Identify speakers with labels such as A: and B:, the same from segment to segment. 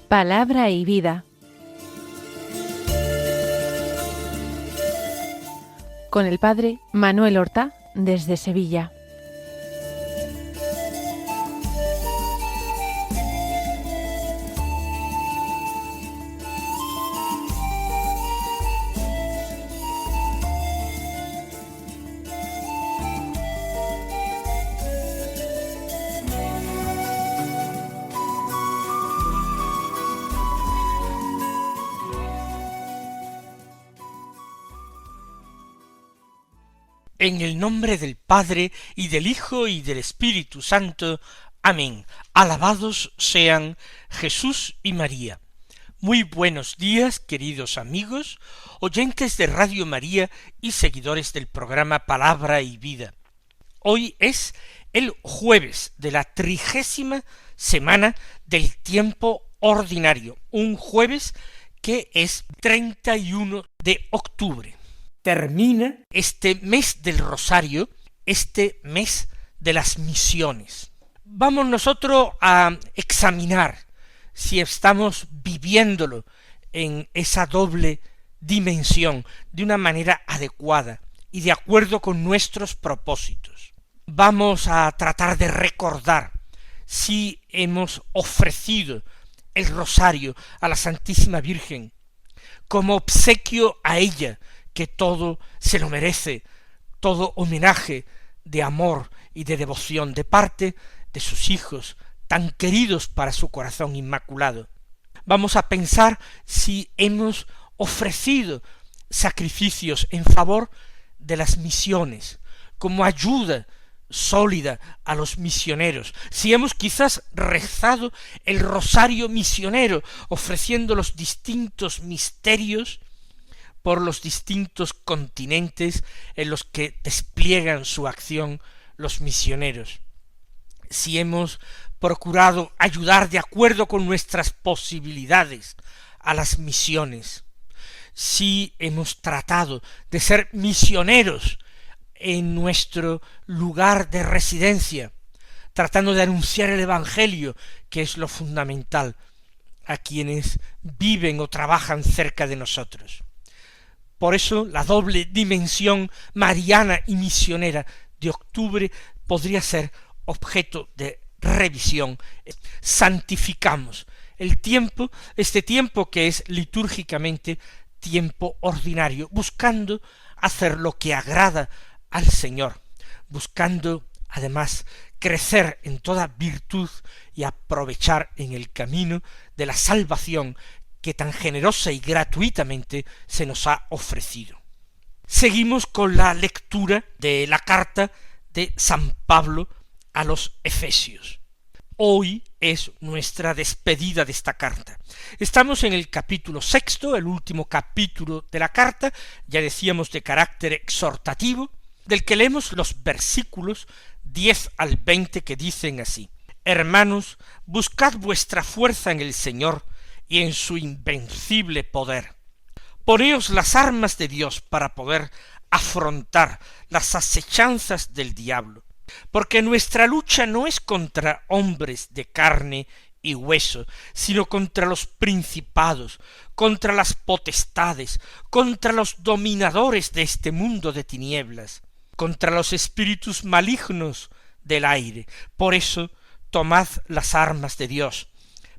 A: Palabra y vida. Con el padre Manuel Horta, desde Sevilla.
B: En el nombre del Padre, y del Hijo, y del Espíritu Santo. Amén. Alabados sean Jesús y María. Muy buenos días, queridos amigos, oyentes de Radio María y seguidores del programa Palabra y Vida. Hoy es el jueves de la 30ª semana del tiempo ordinario, un jueves que es 31 de octubre. Termina este mes del Rosario, este mes de las misiones. Vamos nosotros a examinar si estamos viviéndolo en esa doble dimensión de una manera adecuada y de acuerdo con nuestros propósitos. Vamos a tratar de recordar si hemos ofrecido el Rosario a la Santísima Virgen como obsequio a ella, que todo se lo merece, todo homenaje de amor y de devoción de parte de sus hijos, tan queridos para su corazón inmaculado. Vamos a pensar si hemos ofrecido sacrificios en favor de las misiones, como ayuda sólida a los misioneros, si hemos quizás rezado el rosario misionero, ofreciendo los distintos misterios por los distintos continentes en los que despliegan su acción los misioneros. Si hemos procurado ayudar de acuerdo con nuestras posibilidades a las misiones, si hemos tratado de ser misioneros en nuestro lugar de residencia, tratando de anunciar el Evangelio, que es lo fundamental, a quienes viven o trabajan cerca de nosotros. Por eso la doble dimensión mariana y misionera de octubre podría ser objeto de revisión. Santificamos el tiempo, este tiempo que es litúrgicamente tiempo ordinario, buscando hacer lo que agrada al Señor, buscando además crecer en toda virtud y aprovechar en el camino de la salvación que tan generosa y gratuitamente se nos ha ofrecido. Seguimos con la lectura de la carta de San Pablo a los Efesios. Hoy es nuestra despedida de esta carta. Estamos en el capítulo 6, el último capítulo de la carta, ya decíamos de carácter exhortativo, del que leemos los versículos 10 al 20 que dicen así: Hermanos, buscad vuestra fuerza en el Señor y en su invencible poder. Poneos las armas de Dios para poder afrontar las asechanzas del diablo, porque nuestra lucha no es contra hombres de carne y hueso, sino contra los principados, contra las potestades, contra los dominadores de este mundo de tinieblas, contra los espíritus malignos del aire. Por eso, tomad las armas de Dios,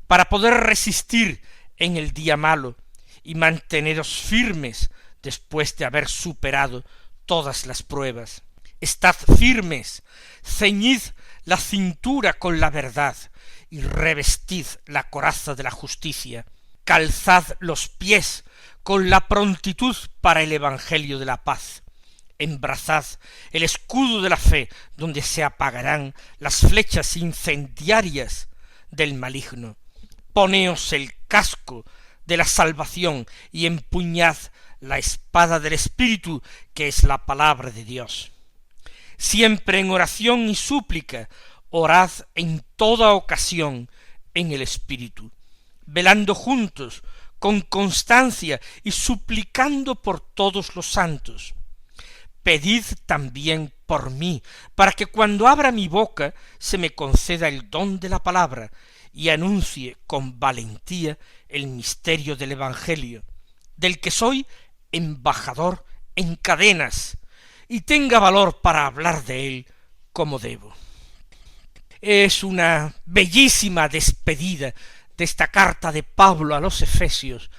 B: para poder resistir en el día malo y manteneros firmes después de haber superado todas las pruebas. Estad firmes, ceñid la cintura con la verdad y revestid la coraza de la justicia. Calzad los pies con la prontitud para el evangelio de la paz. Embrazad el escudo de la fe, donde se apagarán las flechas incendiarias del maligno. Poneos el casco de la salvación y empuñad la espada del Espíritu, que es la palabra de Dios. Siempre en oración y súplica, orad en toda ocasión en el Espíritu, velando juntos con constancia y suplicando por todos los santos. Pedid también por mí, para que cuando abra mi boca se me conceda el don de la palabra, y anuncie con valentía el misterio del Evangelio, del que soy embajador en cadenas, y tenga valor para hablar de él como debo. Es una bellísima despedida de esta carta de Pablo a los Efesios,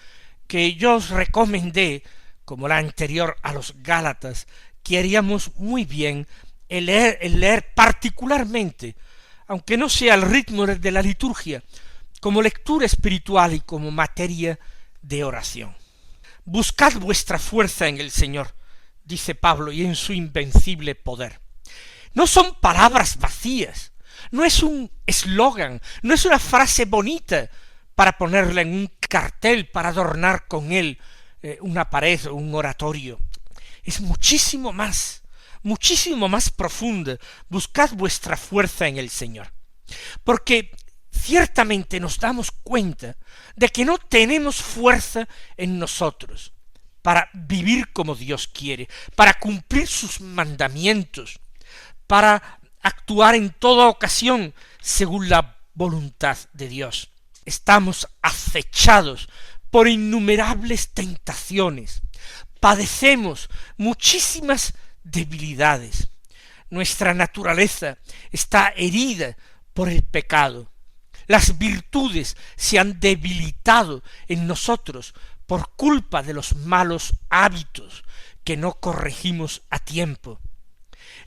B: que yo os recomendé, como la anterior a los Gálatas, que haríamos muy bien el leer particularmente, aunque no sea al ritmo de la liturgia, como lectura espiritual y como materia de oración. Buscad vuestra fuerza en el Señor, dice Pablo, y en su invencible poder. No son palabras vacías, no es un eslogan, no es una frase bonita para ponerla en un cartel, para adornar con él una pared o un oratorio. Es muchísimo más profunda. Buscad vuestra fuerza en el Señor. Porque ciertamente nos damos cuenta de que no tenemos fuerza en nosotros para vivir como Dios quiere, para cumplir sus mandamientos, para actuar en toda ocasión según la voluntad de Dios. Estamos acechados por innumerables tentaciones, padecemos muchísimas debilidades, nuestra naturaleza está herida por el pecado, las virtudes se han debilitado en nosotros por culpa de los malos hábitos que no corregimos a tiempo.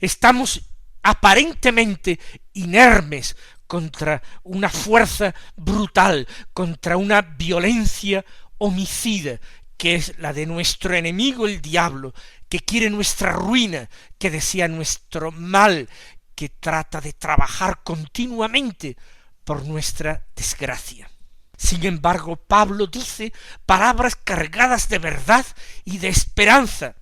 B: Estamos aparentemente inermes contra una fuerza brutal, contra una violencia homicida, que es la de nuestro enemigo el diablo, que quiere nuestra ruina, que desea nuestro mal, que trata de trabajar continuamente por nuestra desgracia. Sin embargo, Pablo dice palabras cargadas de verdad y de esperanza.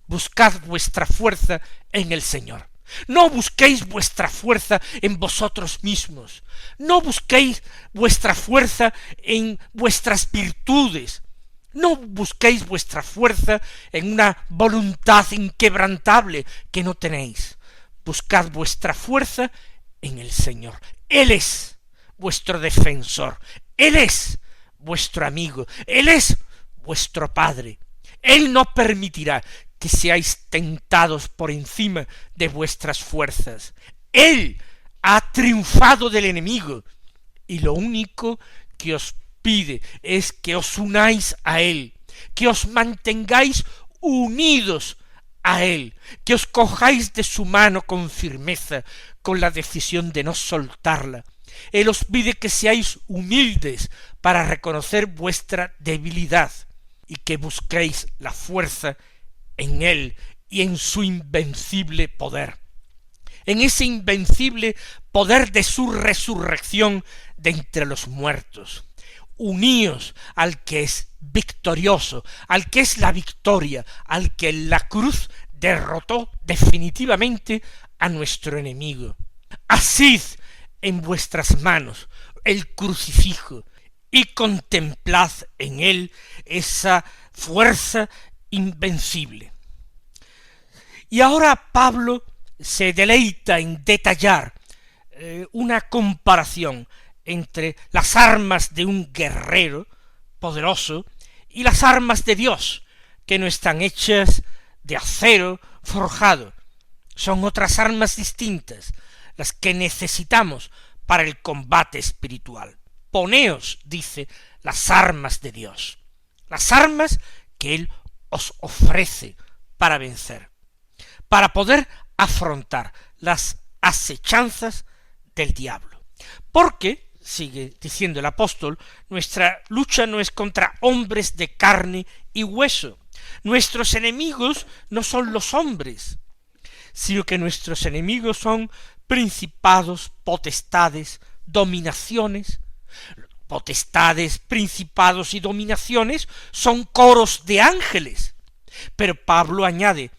B: Buscad vuestra fuerza en el Señor. No busquéis vuestra fuerza en vosotros mismos. No busquéis vuestra fuerza en vuestras virtudes. No busquéis vuestra fuerza en una voluntad inquebrantable que no tenéis. Buscad vuestra fuerza en el Señor. Él es vuestro defensor. Él es vuestro amigo. Él es vuestro Padre. Él no permitirá que seáis tentados por encima de vuestras fuerzas. Él ha triunfado del enemigo, y lo único que os pide es que os unáis a Él, que os mantengáis unidos a Él, que os cojáis de su mano con firmeza, con la decisión de no soltarla. Él os pide que seáis humildes para reconocer vuestra debilidad y que busquéis la fuerza en Él y en su invencible poder, en ese invencible poder de su resurrección de entre los muertos. Uníos al que es victorioso, al que es la victoria, al que en la cruz derrotó definitivamente a nuestro enemigo. Asid en vuestras manos el crucifijo y contemplad en él esa fuerza invencible. Y ahora Pablo se deleita en detallar una comparación entre las armas de un guerrero poderoso y las armas de Dios, que no están hechas de acero forjado. Son otras armas distintas, las que necesitamos para el combate espiritual. Poneos, dice, las armas de Dios, las armas que Él os ofrece para vencer, para poder afrontar las acechanzas del diablo. Porque, sigue diciendo el apóstol, nuestra lucha no es contra hombres de carne y hueso. Nuestros enemigos no son los hombres, sino que nuestros enemigos son principados, potestades, dominaciones. Potestades, principados y dominaciones son coros de ángeles. Pero Pablo añade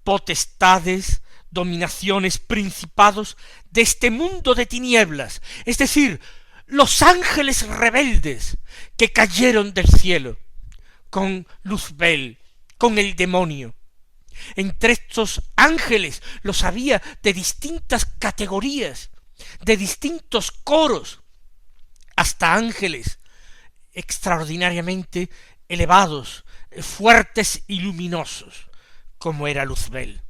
B: potestades, dominaciones, principados de este mundo de tinieblas, es decir, los ángeles rebeldes que cayeron del cielo con Luzbel, con el demonio. Entre estos ángeles los había de distintas categorías, de distintos coros. hasta ángeles extraordinariamente elevados, fuertes y luminosos, como era Luzbel.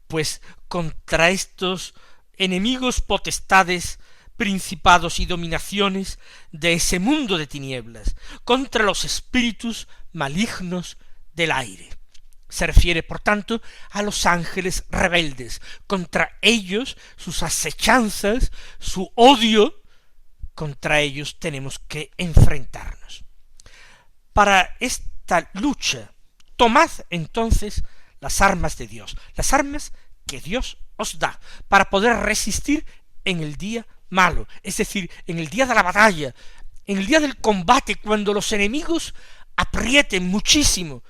B: Pues contra estos enemigos, potestades, principados y dominaciones de ese mundo de tinieblas, contra los espíritus malignos del aire. Se refiere, por tanto, a los ángeles rebeldes. Contra ellos, sus asechanzas, su odio, contra ellos tenemos que enfrentarnos. Para esta lucha, tomad entonces las armas de Dios, las armas que Dios os da, para poder resistir en el día malo, es decir, en el día de la batalla, en el día del combate, cuando los enemigos aprieten muchísimo.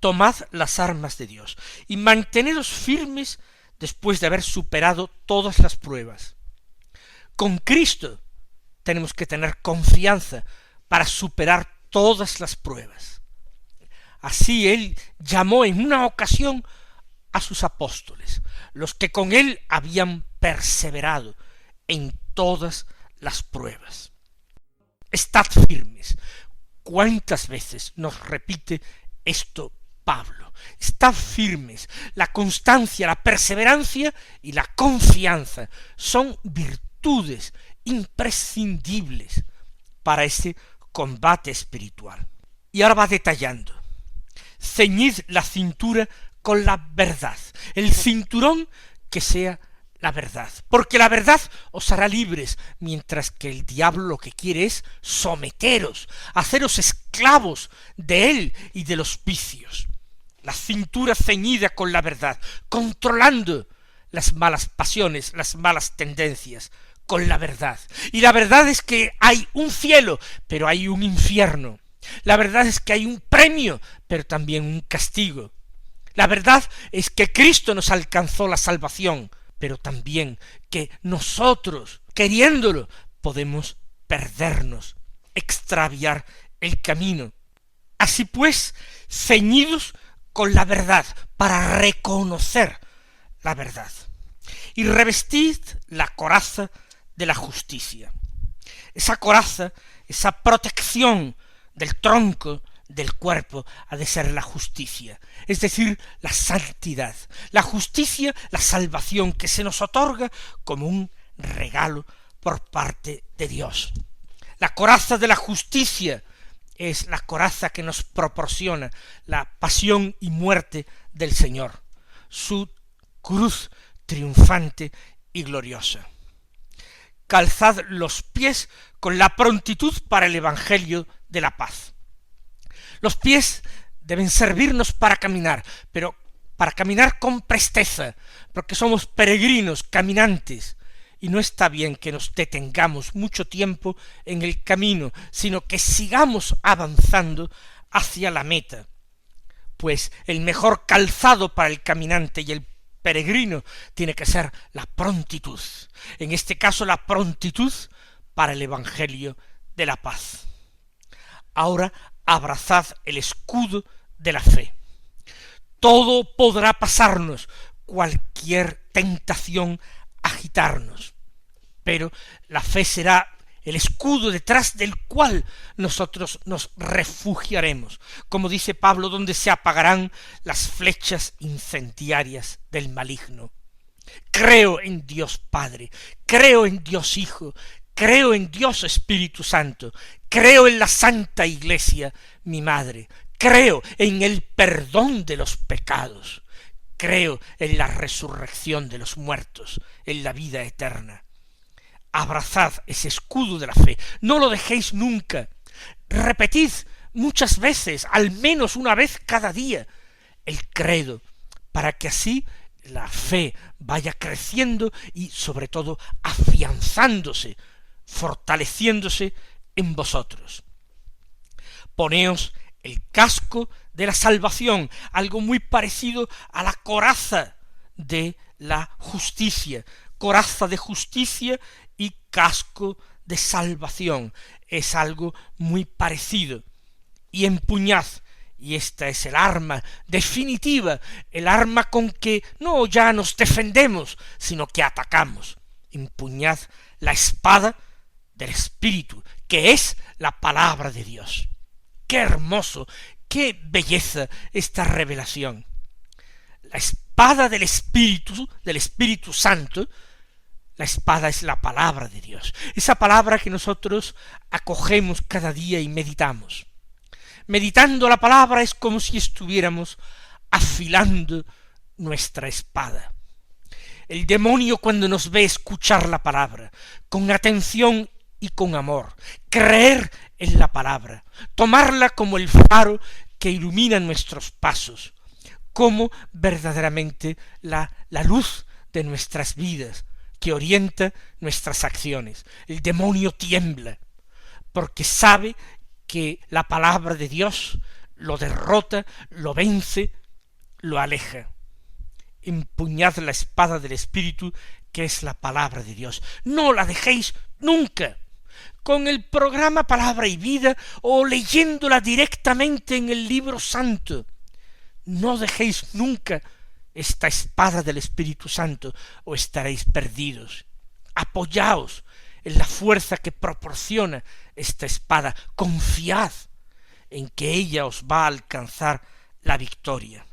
B: Tomad las armas de Dios y mantenedos firmes después de haber superado todas las pruebas. Con Cristo tenemos que tener confianza para superar todas las pruebas. Así Él llamó en una ocasión a sus apóstoles, los que con Él habían perseverado en todas las pruebas. Estad firmes. ¿Cuántas veces nos repite esto Pablo? Estad firmes. La constancia, la perseverancia y la confianza son virtudes imprescindibles para ese combate espiritual. Y ahora va detallando. Ceñid la cintura con la verdad, el cinturón que sea la verdad, porque la verdad os hará libres, mientras que el diablo lo que quiere es someteros, haceros esclavos de él y de los vicios. La cintura ceñida con la verdad, controlando las malas pasiones, las malas tendencias, con la verdad. Y la verdad es que hay un cielo, pero hay un infierno. La verdad es que hay un premio, pero también un castigo. La verdad es que Cristo nos alcanzó la salvación, pero también que nosotros, queriéndolo, podemos perdernos, extraviar el camino. Así pues, ceñidos con la verdad, para reconocer la verdad. Y revestid la coraza de la justicia. Esa coraza, esa protección del tronco, del cuerpo, ha de ser la justicia, es decir, la santidad, la justicia, la salvación que se nos otorga como un regalo por parte de Dios. La coraza de la justicia es la coraza que nos proporciona la pasión y muerte del Señor, su cruz triunfante y gloriosa. Calzad los pies con la prontitud para el evangelio de la paz. Los pies deben servirnos para caminar, pero para caminar con presteza, porque somos peregrinos, caminantes, y no está bien que nos detengamos mucho tiempo en el camino, sino que sigamos avanzando hacia la meta, pues el mejor calzado para el caminante y el peregrino tiene que ser la prontitud, en este caso la prontitud para el evangelio de la paz. Ahora abrazad el escudo de la fe. Todo podrá pasarnos, cualquier tentación agitarnos, pero la fe será el escudo detrás del cual nosotros nos refugiaremos, como dice Pablo, donde se apagarán las flechas incendiarias del maligno. Creo en Dios Padre, creo en Dios Hijo, creo en Dios Espíritu Santo, creo en la Santa Iglesia, mi Madre, creo en el perdón de los pecados, creo en la resurrección de los muertos, en la vida eterna. Abrazad ese escudo de la fe, no lo dejéis nunca, repetid muchas veces, al menos una vez cada día, el credo, para que así la fe vaya creciendo y sobre todo afianzándose, fortaleciéndose en vosotros. Poneos el casco de la salvación, algo muy parecido a la coraza de la justicia, coraza de justicia y casco de salvación, es algo muy parecido. Y empuñad, y esta es el arma definitiva, el arma con que no ya nos defendemos, sino que atacamos. Empuñad la espada del Espíritu, que es la palabra de Dios. ¡Qué hermoso! ¡Qué belleza esta revelación! La espada del Espíritu Santo, la espada es la palabra de Dios, esa palabra que nosotros acogemos cada día y meditamos. Meditando la palabra es como si estuviéramos afilando nuestra espada. El demonio, cuando nos ve escuchar la palabra con atención y con amor, creer en la palabra, tomarla como el faro que ilumina nuestros pasos, como verdaderamente la luz de nuestras vidas, que orienta nuestras acciones. El demonio tiembla, porque sabe que la palabra de Dios lo derrota, lo vence, lo aleja. Empuñad la espada del Espíritu, que es la palabra de Dios. No la dejéis nunca. Con el programa Palabra y Vida o leyéndola directamente en el libro santo. No dejéis nunca esta espada del Espíritu Santo o estaréis perdidos. Apoyaos en la fuerza que proporciona esta espada. Confiad en que ella os va a alcanzar la victoria.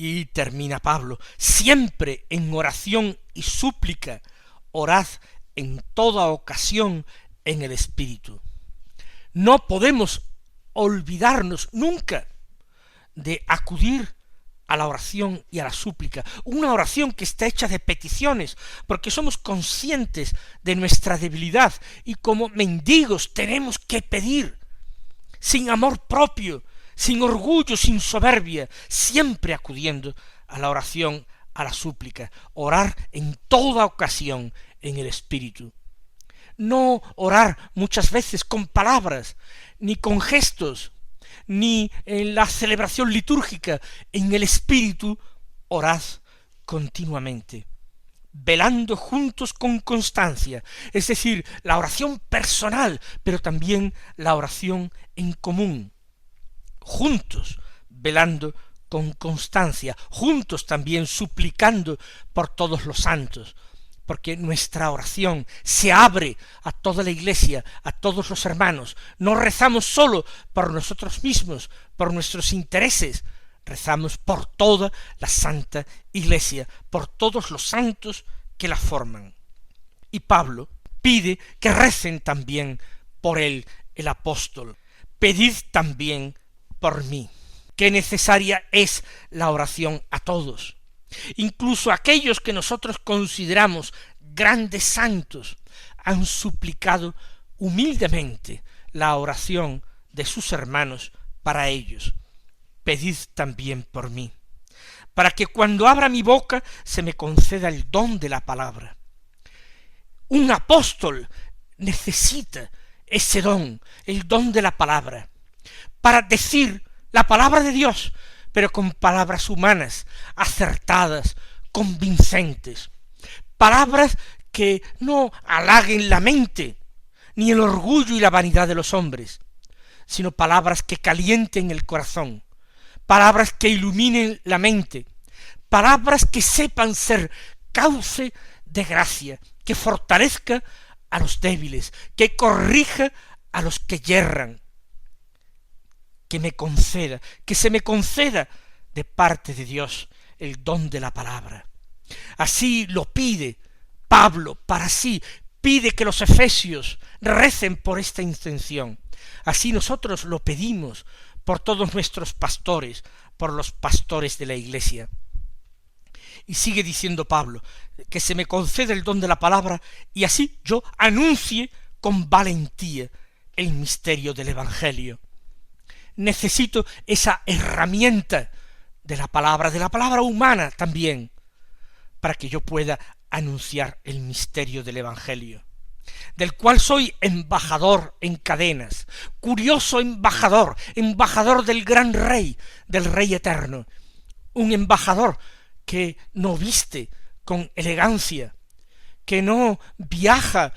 B: Y termina Pablo, siempre en oración y súplica, orad en toda ocasión en el Espíritu. No podemos olvidarnos nunca de acudir a la oración y a la súplica, una oración que está hecha de peticiones, porque somos conscientes de nuestra debilidad y como mendigos tenemos que pedir, sin amor propio, sin orgullo, sin soberbia, siempre acudiendo a la oración, a la súplica, orar en toda ocasión en el Espíritu. No orar muchas veces con palabras, ni con gestos, ni en la celebración litúrgica, en el Espíritu, orad continuamente, velando juntos con constancia, es decir, la oración personal, pero también la oración en común, juntos, velando con constancia, juntos también suplicando por todos los santos, porque nuestra oración se abre a toda la Iglesia, a todos los hermanos. No rezamos solo por nosotros mismos, por nuestros intereses, rezamos por toda la Santa Iglesia, por todos los santos que la forman. Y Pablo pide que recen también por él, el apóstol. Pedid también por mí. Qué necesaria es la oración a todos. Incluso aquellos que nosotros consideramos grandes santos han suplicado humildemente la oración de sus hermanos para ellos. Pedid también por mí, para que cuando abra mi boca se me conceda el don de la palabra. Un apóstol necesita ese don, el don de la palabra, para decir la palabra de Dios, pero con palabras humanas, acertadas, convincentes, palabras que no halaguen la mente, ni el orgullo y la vanidad de los hombres, sino palabras que calienten el corazón, palabras que iluminen la mente, palabras que sepan ser cauce de gracia, que fortalezca a los débiles, que corrija a los que yerran, que se me conceda de parte de Dios el don de la palabra. Así lo pide Pablo para sí, pide que los efesios recen por esta intención. Así nosotros lo pedimos por todos nuestros pastores, por los pastores de la Iglesia. Y sigue diciendo Pablo, que se me conceda el don de la palabra y así yo anuncie con valentía el misterio del Evangelio. Necesito esa herramienta de la palabra humana también, para que yo pueda anunciar el misterio del Evangelio, del cual soy embajador en cadenas, curioso embajador, embajador del gran Rey, del Rey eterno, un embajador que no viste con elegancia, que no viaja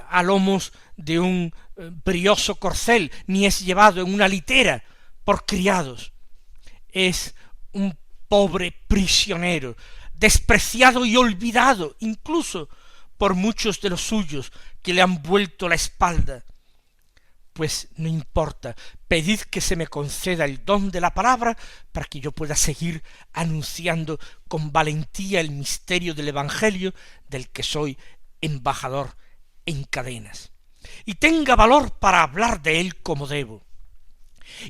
B: a lomos de un brioso corcel, ni es llevado en una litera por criados. Es un pobre prisionero, despreciado y olvidado incluso por muchos de los suyos que le han vuelto la espalda. Pues no importa, pedid que se me conceda el don de la palabra para que yo pueda seguir anunciando con valentía el misterio del Evangelio del que soy embajador en cadenas, y tenga valor para hablar de él como debo.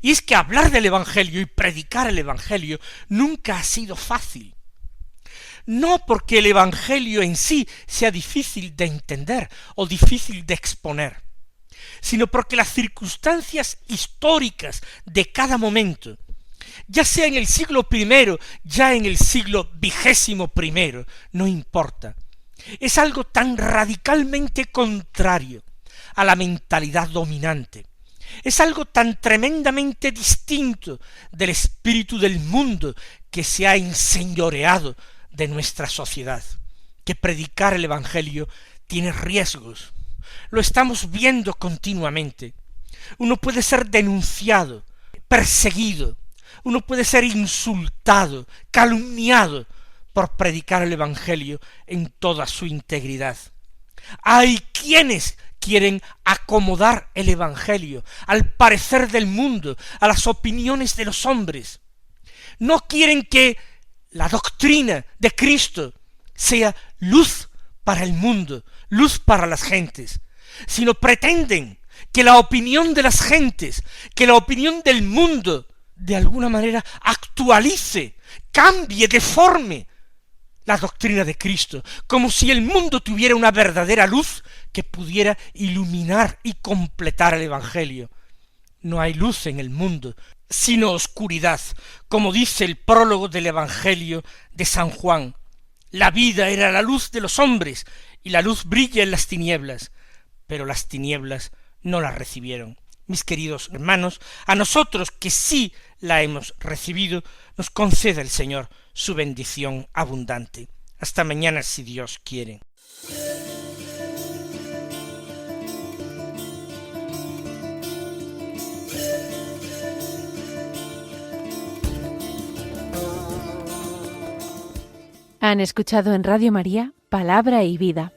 B: Y es que hablar del Evangelio y predicar el Evangelio nunca ha sido fácil. No porque el Evangelio en sí sea difícil de entender o difícil de exponer, sino porque las circunstancias históricas de cada momento, ya sea en el siglo I, ya en el siglo XXI, no importa, es algo tan radicalmente contrario a la mentalidad dominante, es algo tan tremendamente distinto del espíritu del mundo que se ha enseñoreado de nuestra sociedad, que predicar el Evangelio tiene riesgos. Lo estamos viendo continuamente. Uno puede ser denunciado, perseguido, uno puede ser insultado, calumniado por predicar el Evangelio en toda su integridad. Hay quienes quieren acomodar el Evangelio al parecer del mundo, a las opiniones de los hombres. No quieren que la doctrina de Cristo sea luz para el mundo, luz para las gentes, sino pretenden que la opinión de las gentes, que la opinión del mundo, de alguna manera actualice, cambie, deforme la doctrina de Cristo, como si el mundo tuviera una verdadera luz que pudiera iluminar y completar el Evangelio. No hay luz en el mundo, sino oscuridad, como dice el prólogo del Evangelio de San Juan. La vida era la luz de los hombres, y la luz brilla en las tinieblas, pero las tinieblas no la recibieron. Mis queridos hermanos, a nosotros que sí la hemos recibido, nos conceda el Señor su bendición abundante. Hasta mañana, si Dios quiere.
A: Han escuchado en Radio María Palabra y Vida,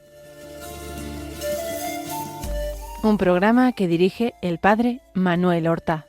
A: un programa que dirige el Padre Manuel Horta.